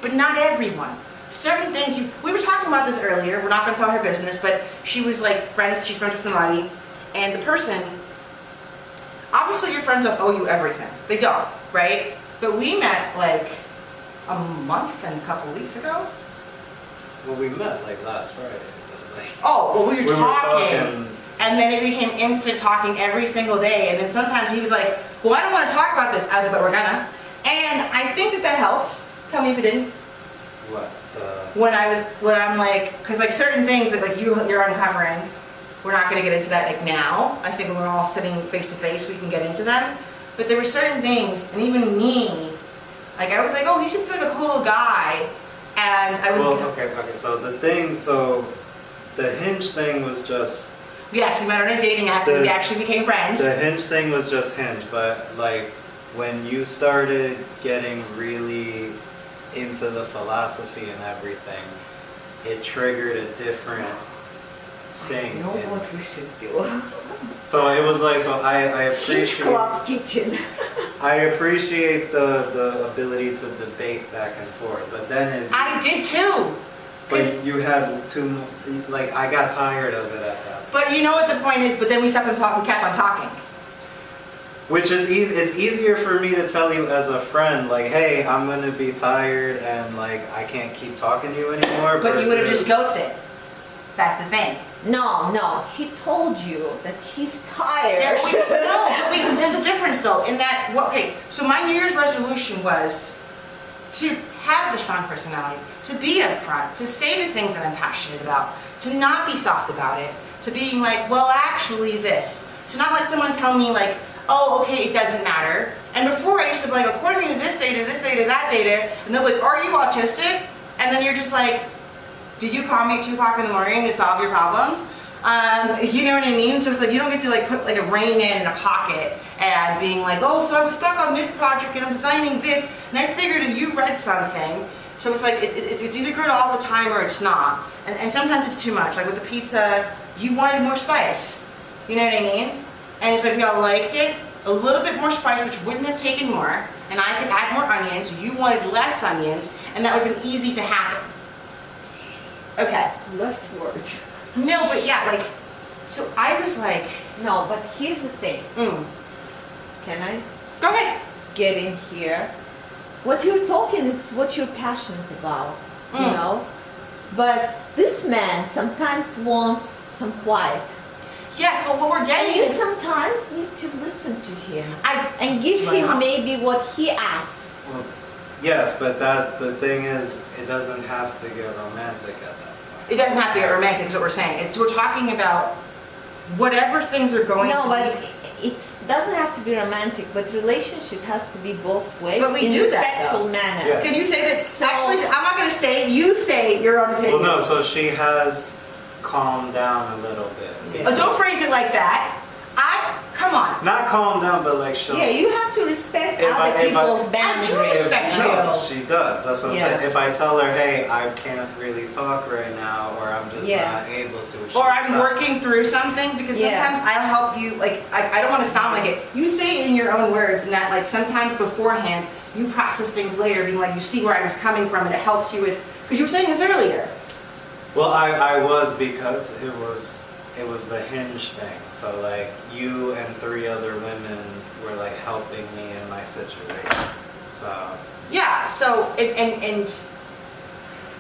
But not everyone. Certain things, we were talking about this earlier, we're not going to tell her business, but she was like she's friends with somebody, and the person, obviously your friends don't owe you everything. They don't, right? But we met like a month and a couple weeks ago. Well, we met like last Friday. But like, oh, well we were talking. And then it became instant talking every single day. And then sometimes he was like, well, I don't want to talk about this. I was like, but we're gonna. And I think that helped. Tell me if it didn't. What? When I'm like, because like certain things that like you're uncovering, we're not going to get into that like now. I think when we're all sitting face to face, we can get into them. But there were certain things, and even me, like I was like, oh, he seems like a cool guy. And I was. Well, okay. So the Hinge thing was just. Yes, we met on a dating app and we actually became friends. The Hinge thing was just Hinge, but like when you started getting really into the philosophy and everything, it triggered a different thing. You know what we should do? So it was like, I appreciate Hinge Club Kitchen. I appreciate the ability to debate back and forth, but then I did too. But you had too, like, I got tired of it at that point. But you know what the point is, but then we kept on talking. Which is easy, it's easier for me to tell you as a friend, like, hey, I'm gonna be tired and like, I can't keep talking to you anymore. But you would have just ghosted. That's the thing. No, he told you that he's tired. No, wait, there's a difference though, in that, well, okay, so my New Year's resolution was to have the strong personality, to be upfront, to say the things that I'm passionate about, to not be soft about it, to being like, well, actually this. To not let someone tell me like, oh, okay, it doesn't matter. And before I used to be like, according to this data, that data, and they're like, are you autistic? And then you're just like, did you call me at 2 o'clock in the morning to solve your problems? You know what I mean? So it's like, you don't get to like put like a Rain Man in a pocket and being like, oh, so I was stuck on this project and I'm designing this, and I figured that you read something. So it's like, it's either good all the time or it's not. And sometimes it's too much. Like with the pizza, you wanted more spice. You know what I mean? And it's like we all liked it, a little bit more spice, which wouldn't have taken more, and I could add more onions, you wanted less onions, and that would have been easy to happen. Okay. Less words. No, but yeah, like, so I was like... No, but here's the thing. Can I? Go ahead. Get in here. What you're talking is what you're passionate about, you know? But this man sometimes wants some quiet. Yes, but what we're getting and you is... sometimes need to listen to him and give Why him not? maybe what he asks. Well, yes, but the thing is, it doesn't have to get romantic at that point. It doesn't have to get romantic, is what we're saying. We're talking about whatever things are going to No, but be... it doesn't have to be romantic, but relationship has to be both ways. But we in do that, respectful though. manner. Yeah. Can you say this? Actually, I'm not going to say it. You say your own opinion. Well, no, so she has calmed down a little bit. Don't phrase it like that. Come on. Not calm down, but like show. Yeah, you have to respect other people's boundaries. I do respect you. No, she does. That's what I'm Yeah. saying. If I tell her, hey, I can't really talk right now, or I'm just not able to. Or I'm working through something, because sometimes I'll help you, like, I don't want to sound like it. You say it in your own words, and that, like, sometimes beforehand, you process things later, being like, you see where I was coming from, and it helps you with, because you were saying this earlier. Well, I was, because it was the Hinge thing. So like you and 3 other women were like helping me in my situation. So yeah. So and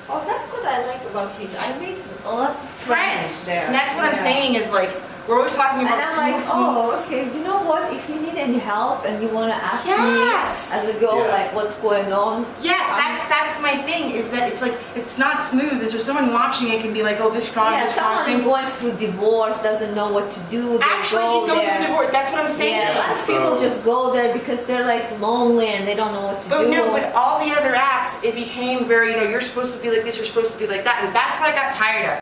Oh, that's what I like about Hinge. I made lots of friends there. And that's what I'm saying is like we're always talking about and I'm like, oh, okay, you know what? If you need any help and you want to ask me as a girl, like what's going on. Yes, that's my thing, is that it's like, it's not smooth, and so someone watching it can be like, oh, this strong someone thing. going through divorce, doesn't know what to do. Actually, he's going through divorce, that's what I'm saying. Yeah, a lot of people just go there because they're like lonely and they don't know what to do. But no, but all the other apps, it became very, you're supposed to be like this, you're supposed to be like that, and that's what I got tired of.